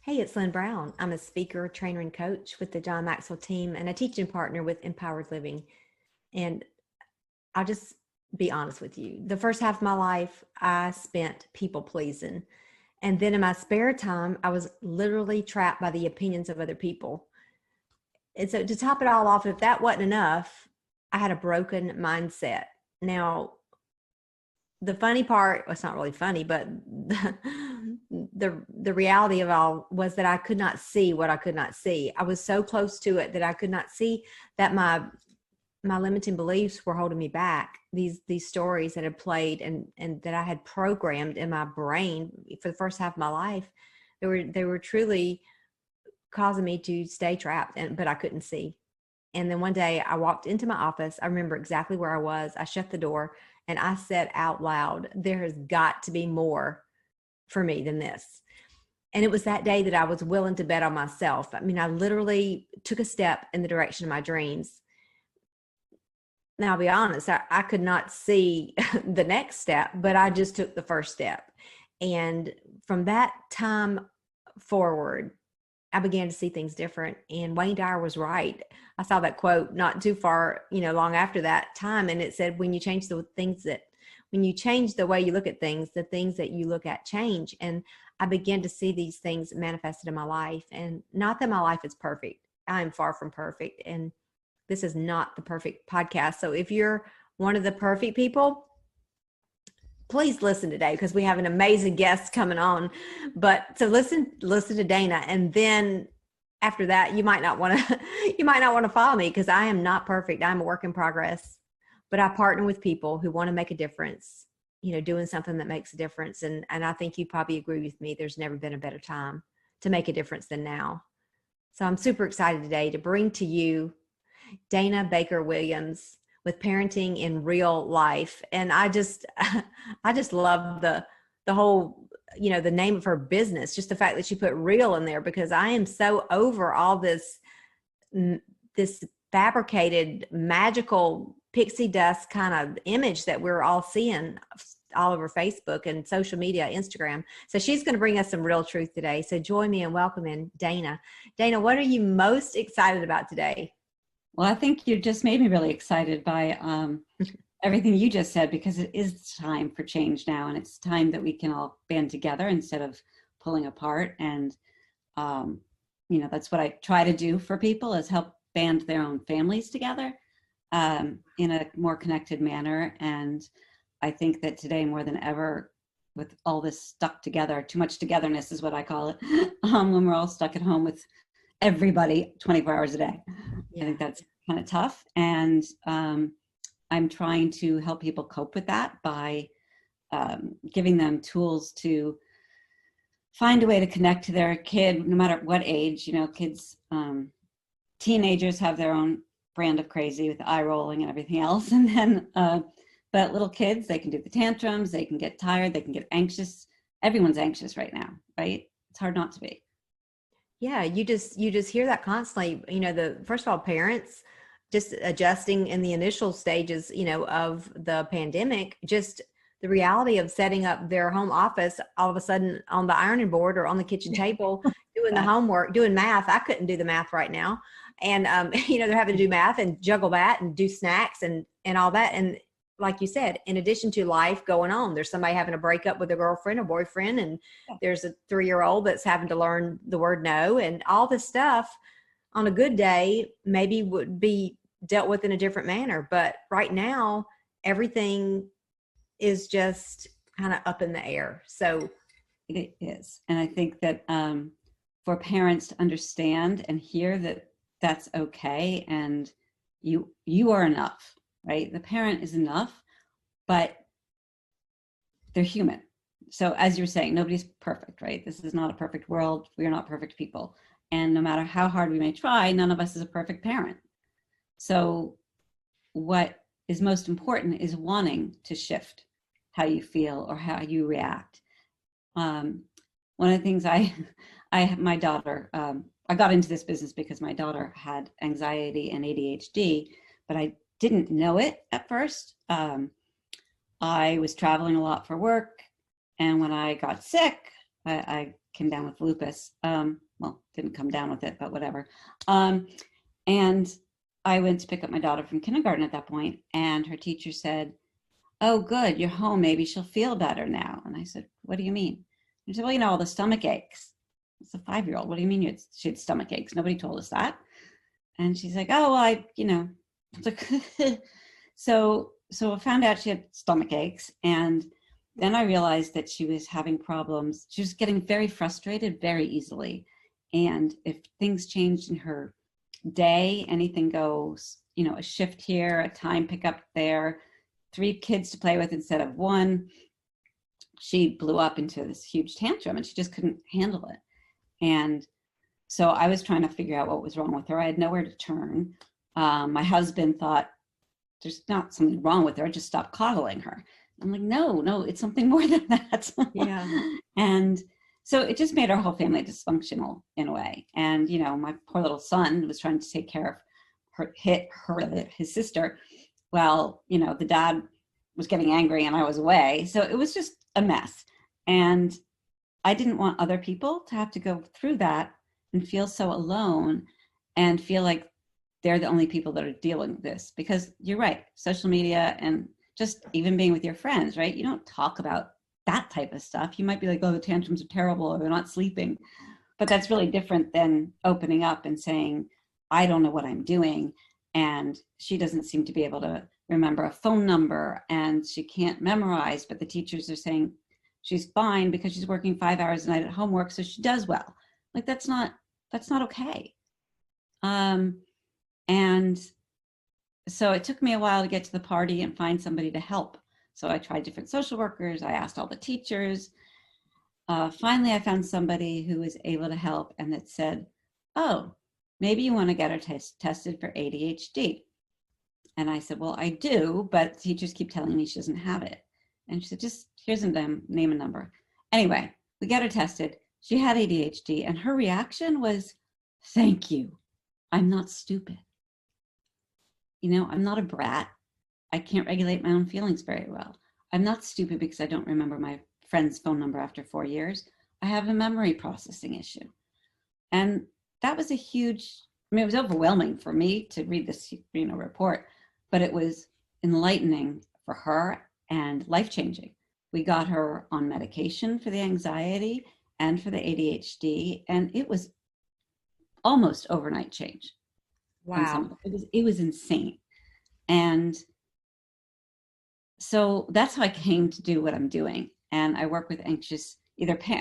Hey, it's Lynne Brown. I'm a speaker, trainer, and coach with the John Maxwell team and a teaching partner with Empowered Living. And I'll just be honest with you. The first half of my life, I spent people pleasing. And then in my spare time, I was literally trapped by the opinions of other people. And so to top it all off, if that wasn't enough, I had a broken mindset. Now, the funny part, well, it's not really funny, but the reality of all was that I could not see what I could not see. I was so close to it that I could not see that my limiting beliefs were holding me back. These stories that had played and that I had programmed in my brain for the first half of my life, they were truly causing me to stay trapped, but I couldn't see. And then one day I walked into my office. I remember exactly where I was. I shut the door and I said out loud, there has got to be more for me than this. And it was that day that I was willing to bet on myself. I mean, I literally took a step in the direction of my dreams. Now, I'll be honest, I could not see the next step, but I just took the first step. And from that time forward, I began to see things different. And Wayne Dyer was right. I saw that quote not too far, long after that time. And it said, when you change the way you look at things, the things that you look at change. And I began to see these things manifested in my life. And not that my life is perfect. I am far from perfect. And this is not the perfect podcast. So if you're one of the perfect people, please listen today because we have an amazing guest coming on. But so listen to Dana, and then after that, you might not want to follow me because I am not perfect. I'm a work in progress, but I partner with people who want to make a difference. Doing something that makes a difference, and I think you probably agree with me. There's never been a better time to make a difference than now. So I'm super excited today to bring to you Dana Baker Williams with Parenting in Real Life. And I just love the whole, the name of her business, just the fact that she put real in there, because I am so over all this fabricated, magical pixie dust kind of image that we're all seeing all over Facebook and social media, Instagram. So she's going to bring us some real truth today. So join me in welcoming Dana. Dana, what are you most excited about today? Well, I think you just made me really excited by everything you just said, because it is time for change now, and it's time that we can all band together instead of pulling apart. And that's what I try to do for people, is help band their own families together in a more connected manner. And I think that today more than ever, with all this stuck together, too much togetherness is what I call it, when we're all stuck at home with everybody 24 hours a day. Yeah. I think that's kind of tough. And I'm trying to help people cope with that by giving them tools to find a way to connect to their kid, no matter what age. Kids, teenagers have their own brand of crazy with eye rolling and everything else. And then, but little kids, they can do the tantrums, they can get tired, they can get anxious. Everyone's anxious right now, right? It's hard not to be. Yeah, you just hear that constantly. First of all, parents just adjusting in the initial stages, of the pandemic, just the reality of setting up their home office all of a sudden on the ironing board or on the kitchen table, doing the homework, doing math. I couldn't do the math right now. And, they're having to do math and juggle that and do snacks and all that. And like you said, in addition to life going on, there's somebody having to break up with a girlfriend or boyfriend, and there's a 3-year-old that's having to learn the word no, and all this stuff on a good day maybe would be dealt with in a different manner. But right now, everything is just kind of up in the air. So it is. And I think that for parents to understand and hear that that's okay, and you are enough. Right? The parent is enough, but they're human. So as you're saying, nobody's perfect, right? This is not a perfect world. We are not perfect people. And no matter how hard we may try, none of us is a perfect parent. So what is most important is wanting to shift how you feel or how you react. One of the things my daughter, I got into this business because my daughter had anxiety and ADHD, but I didn't know it at first. I was traveling a lot for work, and when I got sick, I came down with lupus. Well, didn't come down with it, but whatever. And I went to pick up my daughter from kindergarten at that point, and her teacher said, "Oh, good, you're home. Maybe she'll feel better now." And I said, "What do you mean?" She said, "Well, all the stomach aches." It's a 5-year-old. "What do you mean she had stomach aches? Nobody told us that." And she's like, "Oh, well, it's like, so I found out she had stomach aches, and then I realized that she was having problems. She was getting very frustrated very easily. And if things changed in her day, anything goes, a shift here, a time pickup there, 3 kids to play with instead of 1, she blew up into this huge tantrum and she just couldn't handle it. And so I was trying to figure out what was wrong with her. I had nowhere to turn. My husband thought, there's not something wrong with her. I just stopped coddling her. I'm like, no, it's something more than that. Yeah. And so it just made our whole family dysfunctional in a way. And, my poor little son was trying to take care of his sister. Well, the dad was getting angry and I was away. So it was just a mess. And I didn't want other people to have to go through that and feel so alone and feel like they're the only people that are dealing with this. Because you're right, social media and just even being with your friends, right? You don't talk about that type of stuff. You might be like, "Oh, the tantrums are terrible," or "They're not sleeping." But that's really different than opening up and saying, "I don't know what I'm doing." And she doesn't seem to be able to remember a phone number and she can't memorize, but the teachers are saying she's fine because she's working 5 hours a night at homework, so she does well. Like, that's not okay. And so it took me a while to get to the party and find somebody to help. So I tried different social workers. I asked all the teachers. Finally, I found somebody who was able to help and that said, "Oh, maybe you want to get her tested for ADHD." And I said, "Well, I do, but teachers keep telling me she doesn't have it." And she said, "Just here's a name and number." Anyway, we got her tested. She had ADHD, and her reaction was, "Thank you. I'm not stupid. I'm not a brat. I can't regulate my own feelings very well. I'm not stupid because I don't remember my friend's phone number after 4 years. I have a memory processing issue." And that was it was overwhelming for me to read this, report, but it was enlightening for her and life-changing. We got her on medication for the anxiety and for the ADHD, and it was almost overnight change. Wow. It was insane. And so that's how I came to do what I'm doing. And I work with anxious,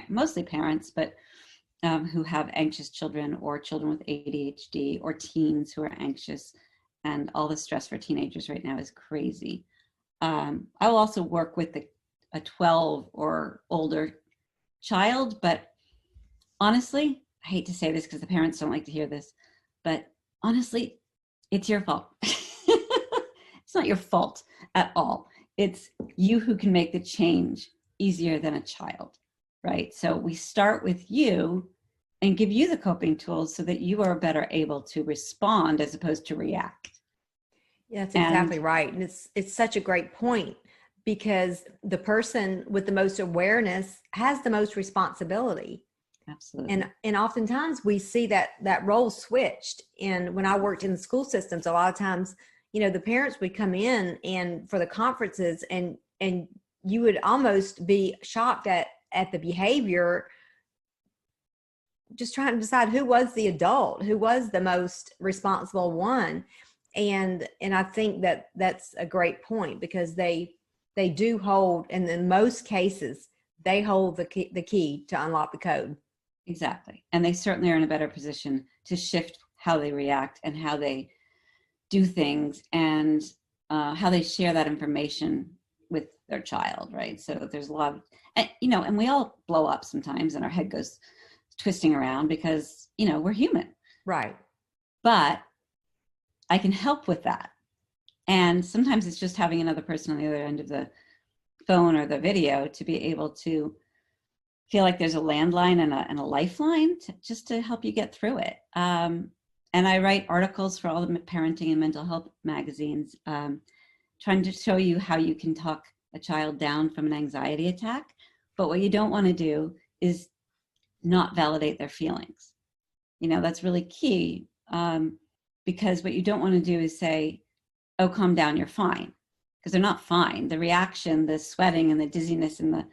mostly parents, but who have anxious children or children with ADHD or teens who are anxious. And all the stress for teenagers right now is crazy. I will also work with a 12 or older child, but honestly, I hate to say this because the parents don't like to hear this, but honestly, it's your fault. It's not your fault at all. It's you who can make the change easier than a child, right? So we start with you and give you the coping tools so that you are better able to respond as opposed to react. Yeah, that's exactly right. And it's such a great point because the person with the most awareness has the most responsibility. Absolutely. And oftentimes we see that role switched. And when I worked in the school systems, a lot of times, the parents would come in and for the conferences and you would almost be shocked at the behavior, just trying to decide who was the adult, who was the most responsible one. And I think that that's a great point because they do hold, and in most cases, they hold the key to unlock the code. Exactly. And they certainly are in a better position to shift how they react and how they do things and how they share that information with their child, right? So there's a lot of, and we all blow up sometimes and our head goes twisting around because, we're human. Right. But I can help with that. And sometimes it's just having another person on the other end of the phone or the video to be able to feel like there's a landline and a lifeline just to help you get through it. And I write articles for all the parenting and mental health magazines, trying to show you how you can talk a child down from an anxiety attack. But what you don't want to do is not validate their feelings. That's really key, because what you don't want to do is say, oh, calm down, you're fine, because they're not fine. The reaction, the sweating and the dizziness and the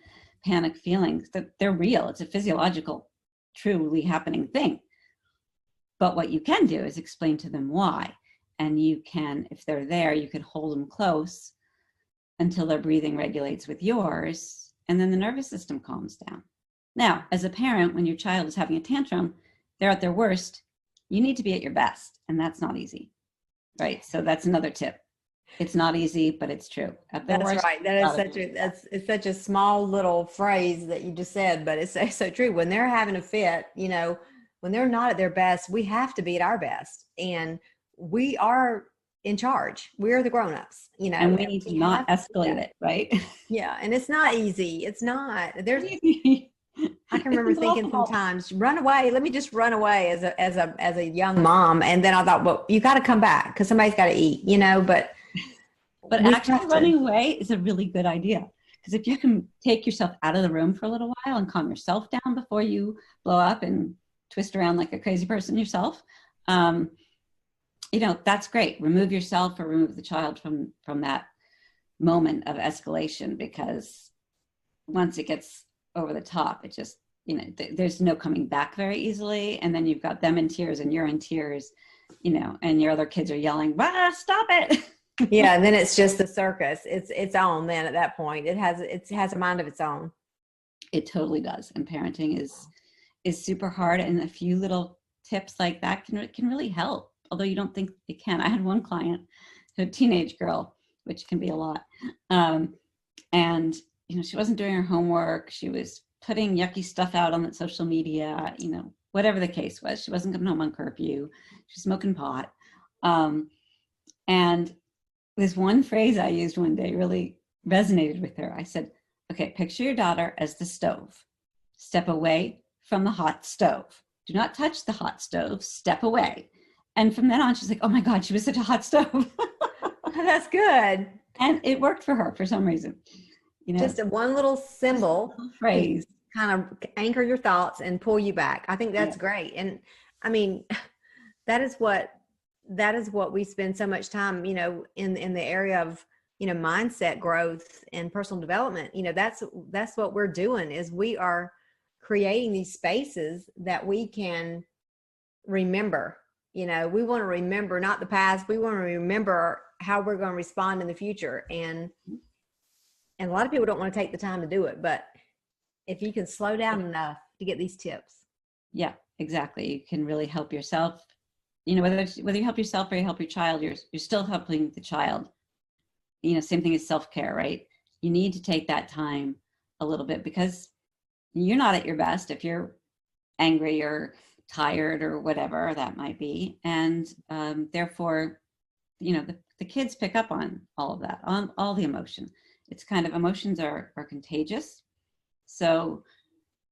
panic feelings, they're real. It's a physiological, truly happening thing. But what you can do is explain to them why. And you can, if they're there, you can hold them close until their breathing regulates with yours, and then the nervous system calms down. Now, as a parent, when your child is having a tantrum, they're at their worst, you need to be at your best, and that's not easy, right? So that's another tip. It's not easy, but it's true. At their That's worst, right. That is it's such a small little phrase that you just said, but it's so true. When they're having a fit, when they're not at their best, we have to be at our best, and we are in charge. We're the grown-ups, and we need to not escalate it, right? Yeah, and it's not easy. It's not. I can remember thinking sometimes, run away. Let me just run away as a young mom, and then I thought, well, you got to come back because somebody's got to eat, But actually, running away is a really good idea, because if you can take yourself out of the room for a little while and calm yourself down before you blow up and twist around like a crazy person yourself, that's great. Remove yourself or remove the child from that moment of escalation, because once it gets over the top, it just, there's no coming back very easily. And then you've got them in tears and you're in tears, and your other kids are yelling, stop it. Yeah. And then it's just the circus. It's on then at that point. It has a mind of its own. It totally does. And parenting is super hard. And a few little tips like that can really help, although you don't think it can. I had one client, a teenage girl, which can be a lot. And she wasn't doing her homework. She was putting yucky stuff out on the social media, whatever the case was. She wasn't coming home on curfew. She was smoking pot. And this one phrase I used one day really resonated with her. I said, okay, picture your daughter as the stove. Step away from the hot stove. Do not touch the hot stove. Step away. And from then on, she's like, oh my God, she was such a hot stove. That's good. And it worked for her for some reason. Just one little symbol, phrase, kind of anchor your thoughts and pull you back. I think that's great. And I mean, that is what we spend so much time, in the area of, mindset growth and personal development. That's what we're doing, is we are creating these spaces that we can remember. We want to remember not the past. We want to remember how we're going to respond in the future. And a lot of people don't want to take the time to do it, but if you can slow down enough to get these tips. Yeah, exactly. You can really help yourself. Whether you help yourself or you help your child, you're still helping the child. Same thing as self-care, right? You need to take that time a little bit, because you're not at your best if you're angry or tired or whatever that might be. And therefore, the kids pick up on all of that, on all the emotion. It's kind of, emotions are contagious. So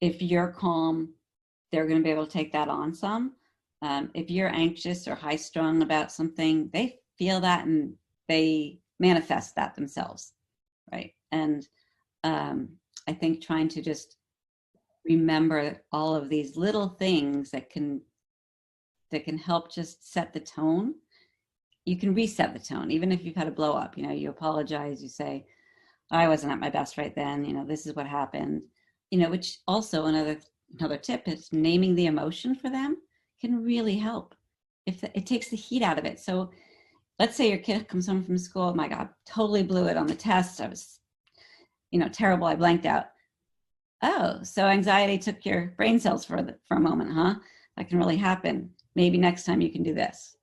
if you're calm, they're going to be able to take that on some. If you're anxious or high strung about something, they feel that and they manifest that themselves. Right. And I think trying to just remember all of these little things that can help just set the tone. You can reset the tone, even if you've had a blow up. You apologize, you say, I wasn't at my best right then, this is what happened, which also another tip is naming the emotion for them can really help. If it takes the heat out of it. So let's say your kid comes home from school, oh my God, totally blew it on the test. I was, terrible. I blanked out. Oh, so anxiety took your brain cells for a moment, huh? That can really happen. Maybe next time you can do this,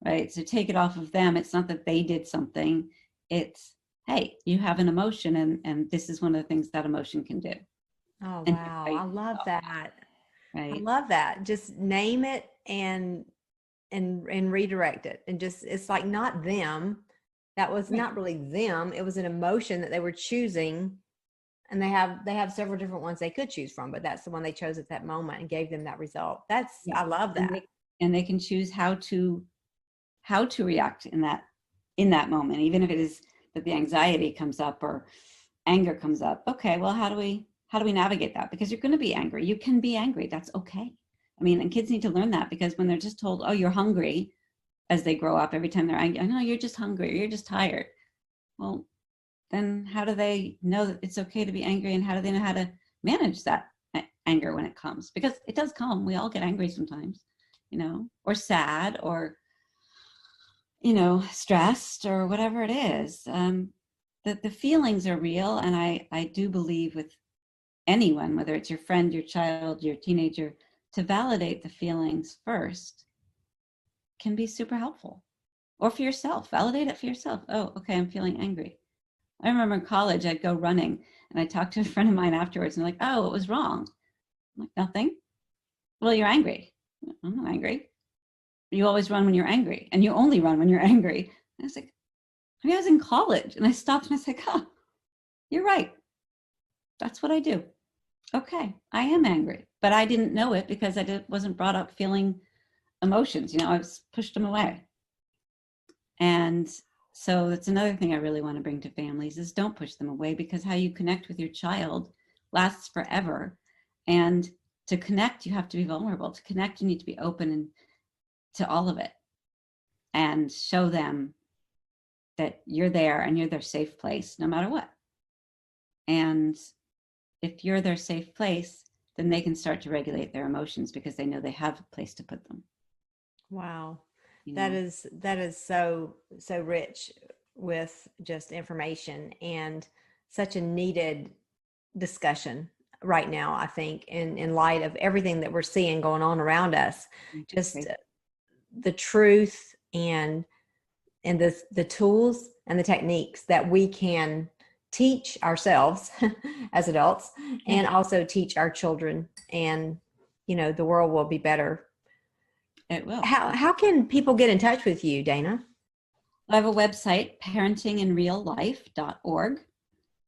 right? So take it off of them. It's not that they did something. It's, hey, you have an emotion, and this is one of the things that emotion can do. Oh, wow. I love that. Right. I love that. Just name it and redirect it. And just, it's like not them. That was not really them. It was an emotion that they were choosing. And they have several different ones they could choose from, but that's the one they chose at that moment and gave them that result. I love that. And they can choose how to react in that moment, even if it is that the anxiety comes up or anger comes up. Okay, well, how do we how do we navigate that? Because you're going to be angry. You can be angry. That's okay. I mean, and kids need to learn that, because when they're just told, oh, you're hungry, as they grow up, every time they're angry, I know you're just hungry, or you're just tired. Well, then how do they know that it's okay to be angry, and how do they know how to manage that anger when it comes? Because it does come. We all get angry sometimes, or sad, or, stressed, or whatever it is. The feelings are real. And I do believe with anyone, whether it's your friend, your child, your teenager, to validate the feelings first can be super helpful. Or for yourself, validate it for yourself. Oh, okay, I'm feeling angry. I remember in college, I'd go running and I talked to a friend of mine afterwards, and they're like, oh, what was wrong? I'm like, nothing. Well, you're angry. I'm not angry. You always run when you're angry, and you only run when you're angry. And I was like, I was in college, and I stopped and I was like, oh, you're right. That's what I do. Okay, I am angry, but I didn't know it because I wasn't brought up feeling emotions. I was pushed them away. And so that's another thing I really want to bring to families is don't push them away, because how you connect with your child lasts forever. And to connect, you have to be vulnerable. To connect, you need to be open and to all of it, and show them that you're there and you're their safe place no matter what. And if you're their safe place, then they can start to regulate their emotions because they know they have a place to put them. Wow. That is so rich with just information, and such a needed discussion right now, I think, in light of everything that we're seeing going on around us. Just the truth and the tools and the techniques that we can teach ourselves as adults, and also teach our children, and the world will be better. It will. How can people get in touch with you, Dana? I have a website, parentinginreallife.org.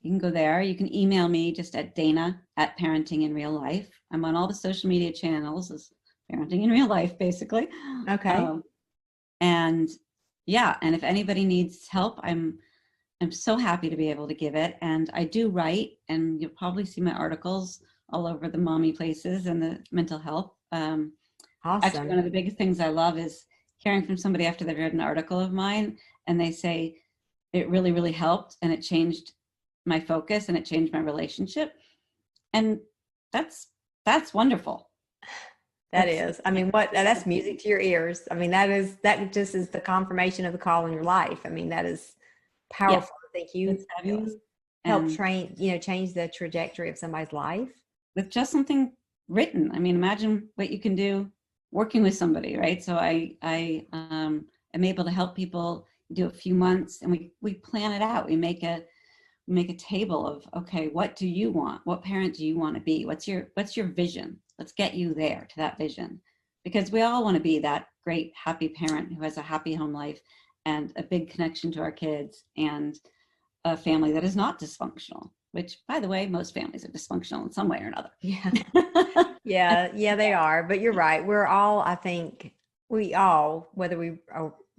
You can go there. You can email me just at dana@parentinginreallife. I'm on all the social media channels as Parenting in Real Life, basically. Okay. And if anybody needs help, I'm so happy to be able to give it. And I do write, and you'll probably see my articles all over the mommy places and the mental health. Awesome. Actually, one of the biggest things I love is hearing from somebody after they've read an article of mine, and they say it really, really helped, and it changed my focus, and it changed my relationship. And that's wonderful. I mean, that's music to your ears. I mean, that just is the confirmation of the call in your life. I mean, that is powerful. I think you help change the trajectory of somebody's life with just something written. I mean, imagine what you can do working with somebody, right? So I am able to help people do a few months, and we plan it out. We make a table of, okay, what do you want? What parent do you want to be? What's your vision? Let's get you there to that vision, because we all want to be that great, happy parent who has a happy home life and a big connection to our kids, and a family that is not dysfunctional, which, by the way, most families are dysfunctional in some way or another. Yeah, they are. But you're right. We're all, I think, whether we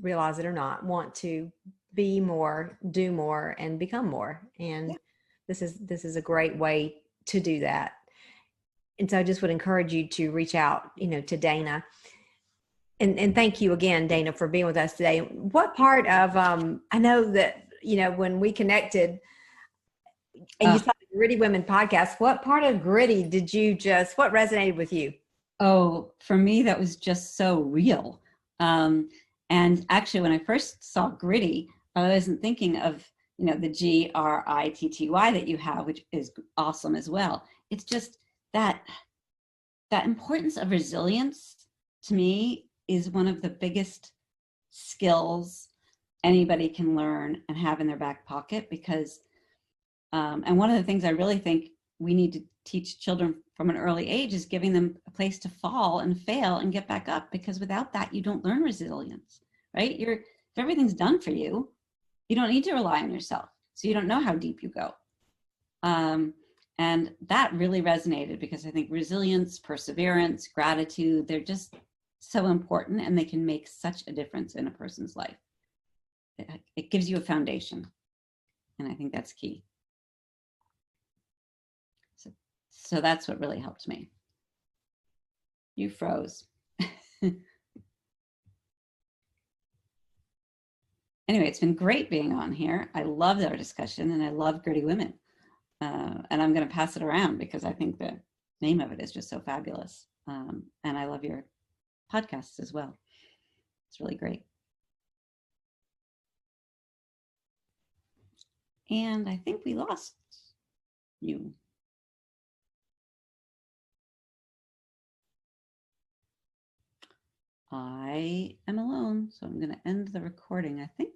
realize it or not, want to be more, do more, and become more. And this is a great way to do that. And so I just would encourage you to reach out, to Dana. And thank you again, Dana, for being with us today. What part of, I know that, when we connected and you saw the Gritty Women podcast, what part of Gritty what resonated with you? Oh, for me, that was just so real. And actually, when I first saw Gritty, I wasn't thinking of, the GRITTY that you have, which is awesome as well. It's just that importance of resilience, to me, is one of the biggest skills anybody can learn and have in their back pocket, because and one of the things I really think we need to teach children from an early age is giving them a place to fall and fail and get back up, because without that, you don't learn resilience, right? If everything's done for you, you don't need to rely on yourself. So you don't know how deep you go. And that really resonated, because I think resilience, perseverance, gratitude, they're just so important, and they can make such a difference in a person's life. It gives you a foundation. And I think that's key. So that's what really helped me. You froze. Anyway, it's been great being on here. I loved our discussion, and I love Gritty Women. And I'm going to pass it around because I think the name of it is just so fabulous. And I love your podcasts as well. It's really great. And I think we lost you. I am alone, so I'm going to end the recording, I think.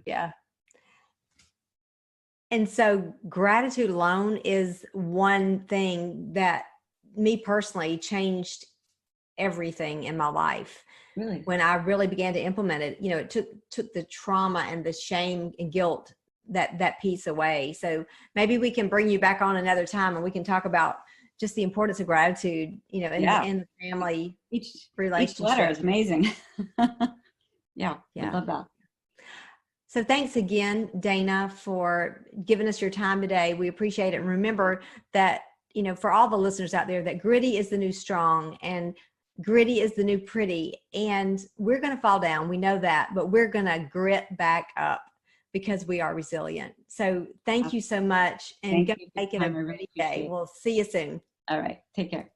Yeah. And so gratitude alone is one thing that me personally changed everything in my life. Really? When I really began to implement it, you know, it took the trauma and the shame and guilt that piece away. So maybe we can bring you back on another time and we can talk about just the importance of gratitude, you know, in the family relationship. Each letter is amazing. Yeah, I love that. So thanks again, Dana, for giving us your time today. We appreciate it. And remember that, you know, for all the listeners out there, that gritty is the new strong and gritty is the new pretty. And we're going to fall down. We know that, but we're going to grit back up because we are resilient. So thank you so much, and go make it a great day. We'll see you soon. All right. Take care.